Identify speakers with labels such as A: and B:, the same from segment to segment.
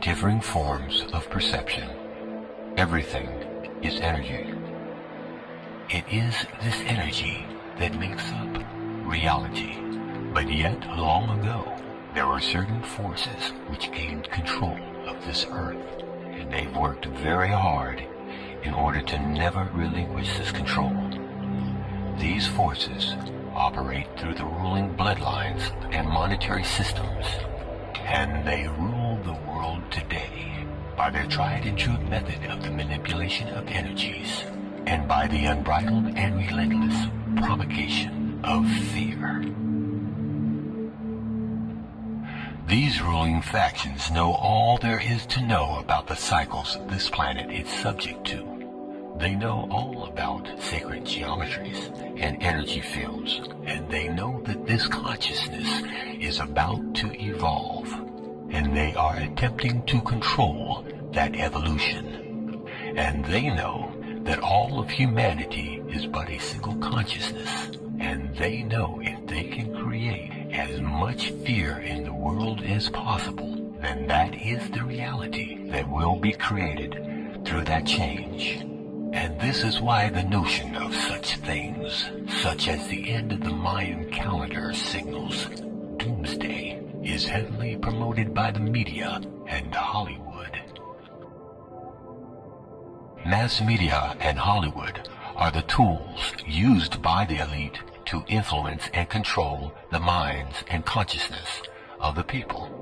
A: differing forms of perception. Everything is energy. It is this energy that makes up reality. But yet, long ago, there were certain forces which gained control of this earth, and they've worked very hard in order to never relinquish this control. These forces operate through the ruling bloodlines and monetary systems, and they rule the world today by their tried and true method of the manipulation of energies, and by the unbridled and relentless propagation of fear. These ruling factions know all there is to know about the cycles this planet is subject to. They know all about sacred geometries and energy fields, and they know that this consciousness is about to evolve, and they are attempting to control that evolution. And they know that all of humanity is but a single consciousness, and they know if they can create as much fear in the world as possible, then that is the reality that will be created through that change. And this is why the notion of such things, such as the end of the Mayan calendar signals doomsday, is heavily promoted by the media and Hollywood. Mass media and Hollywood are the tools used by the elite to influence and control the minds and consciousness of the people.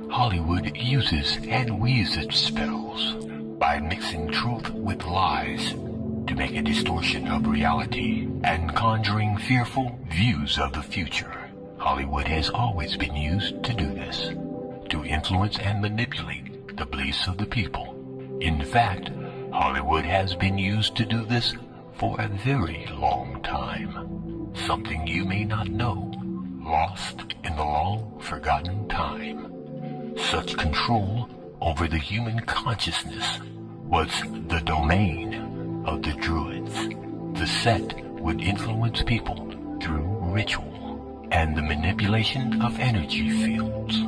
A: Hollywood uses and weaves its spells by mixing truth with lies to make a distortion of reality and conjuring fearful views of the future. Hollywood has always been used to do this, to influence and manipulate the beliefs of the people. In fact, Hollywood has been used to do this for a very long time, something you may not know, lost in the long forgotten time. Such control over the human consciousness was the domain of the Druids. The Set would influence people through ritual and the manipulation of energy fields.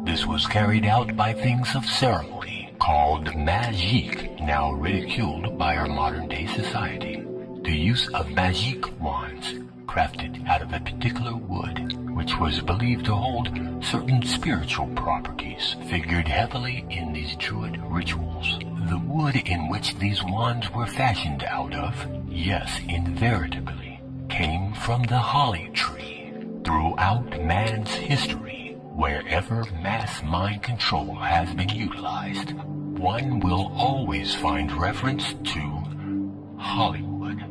A: This was carried out by things of ceremony called magique, now ridiculed by our modern-day society. The use of magique wands, crafted out of a particular wood, which was believed to hold certain spiritual properties, figured heavily in these Druid rituals. The wood in which these wands were fashioned out of, yes, invariably, came from the holly tree. Throughout man's history, wherever mass mind control has been utilized, one will always find reference to Hollywood.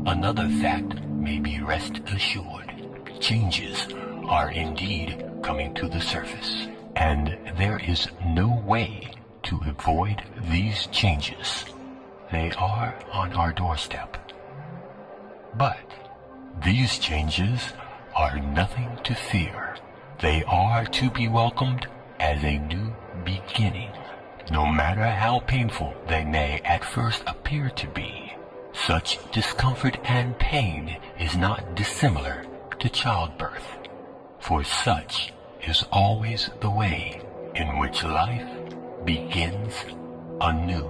A: Another fact may be rest assured. Changes are indeed coming to the surface, and there is no way to avoid these changes. They are on our doorstep. But these changes are nothing to fear. They are to be welcomed as a new beginning, no matter how painful they may at first appear to be. Such discomfort and pain is not dissimilar to childbirth, for such is always the way in which life begins anew.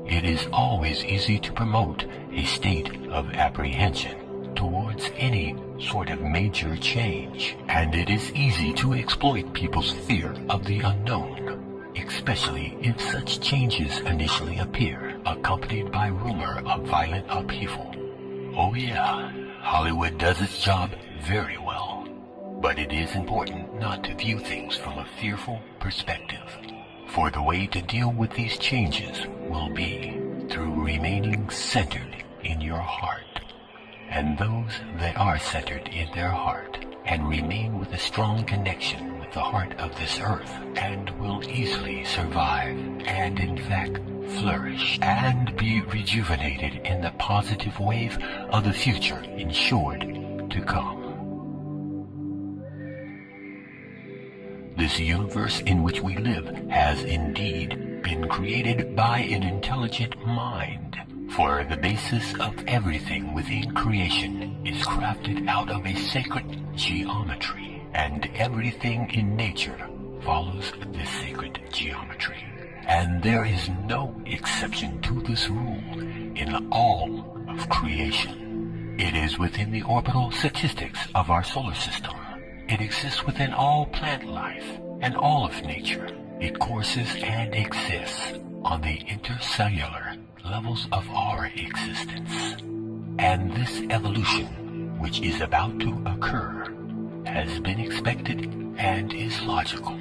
A: It is always easy to promote a state of apprehension towards any sort of major change, and it is easy to exploit people's fear of the unknown, especially if such changes initially appear, accompanied by rumor of violent upheaval. Oh yeah, Hollywood does its job very well, but it is important not to view things from a fearful perspective, for the way to deal with these changes will be through remaining centered in your heart. And those that are centered in their heart and remain with a strong connection with the heart of this earth and will easily survive and in fact flourish and be rejuvenated in the positive wave of the future ensured to come. This universe in which we live has indeed been created by an intelligent mind, for the basis of everything within creation is crafted out of a sacred geometry. and everything in nature follows this sacred geometry. And there is no exception to this rule in all of creation. It is within the orbital statistics of our solar system. It exists within all plant life and all of nature. It courses and exists on the intercellular levels of our existence. And this evolution, which is about to occur, has been expected and is logical,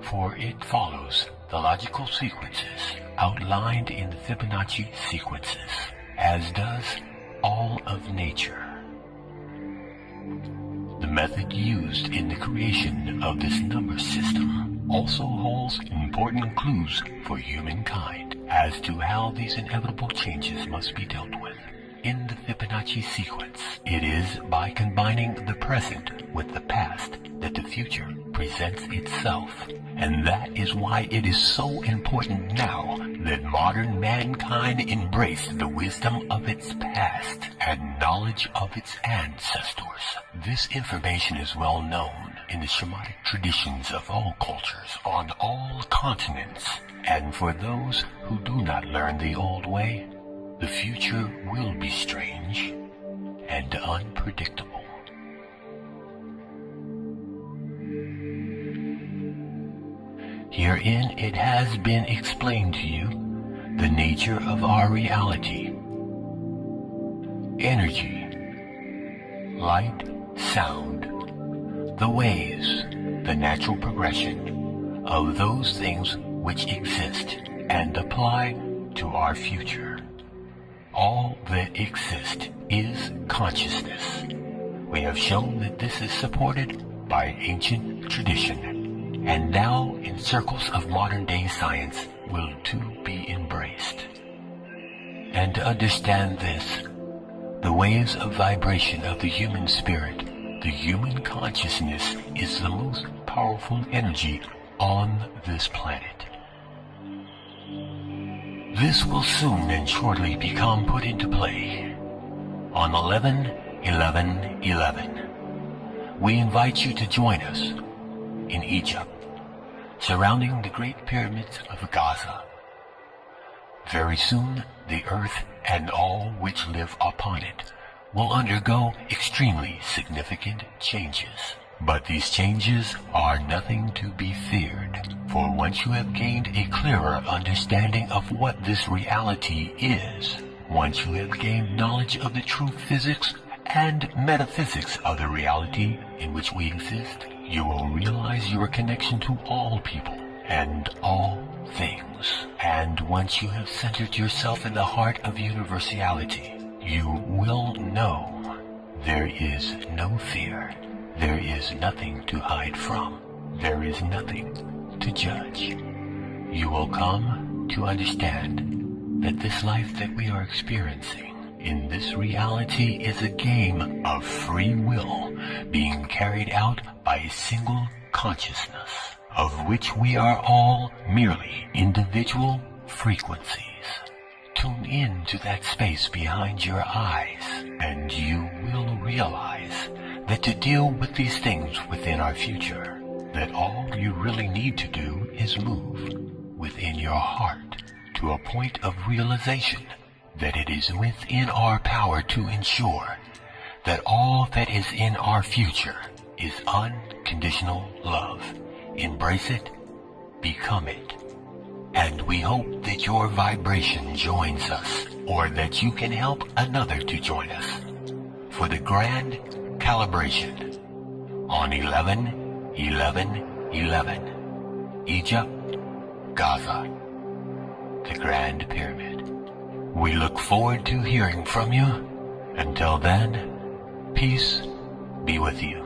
A: for it follows the logical sequences outlined in the Fibonacci sequences, as does all of nature. The method used in the creation of this number system also holds important clues for humankind as to how these inevitable changes must be dealt with. In the Fibonacci sequence, it is by combining the present with the past that the future presents itself. And that is why it is so important now that modern mankind embrace the wisdom of its past and knowledge of its ancestors. This information is well known in the shamanic traditions of all cultures on all continents. And for those who do not learn the old way, the future will be strange and unpredictable. Herein it has been explained to you the nature of our reality. Energy, light, sound, the waves, the natural progression of those things which exist and apply to our future. All that exists is consciousness. We have shown that this is supported by ancient tradition, and now in circles of modern-day science will too be embraced. And to understand this, the waves of vibration of the human spirit, the human consciousness, is the most powerful energy on this planet. This will soon and shortly become put into play. On 11/11/11, we invite you to join us in Egypt, surrounding the Great Pyramids of Gaza. Very soon, the earth and all which live upon it will undergo extremely significant changes. But these changes are nothing to be feared, for once you have gained a clearer understanding of what this reality is, once you have gained knowledge of the true physics and metaphysics of the reality in which we exist, you will realize your connection to all people and all things. And once you have centered yourself in the heart of universality, you will know there is no fear. There is nothing to hide from. There is nothing to judge. You will come to understand that this life that we are experiencing in this reality is a game of free will being carried out by a single consciousness, of which we are all merely individual frequencies. Tune in to that space behind your eyes, and you will realize that to deal with these things within our future, that all you really need to do is move within your heart to a point of realization that it is within our power to ensure that all that is in our future is unconditional love. Embrace it, become it. And we hope that your vibration joins us, or that you can help another to join us for the grand calibration on 11/11/11, Egypt, Gaza, the Grand Pyramid. We look forward to hearing from you. Until then, peace be with you.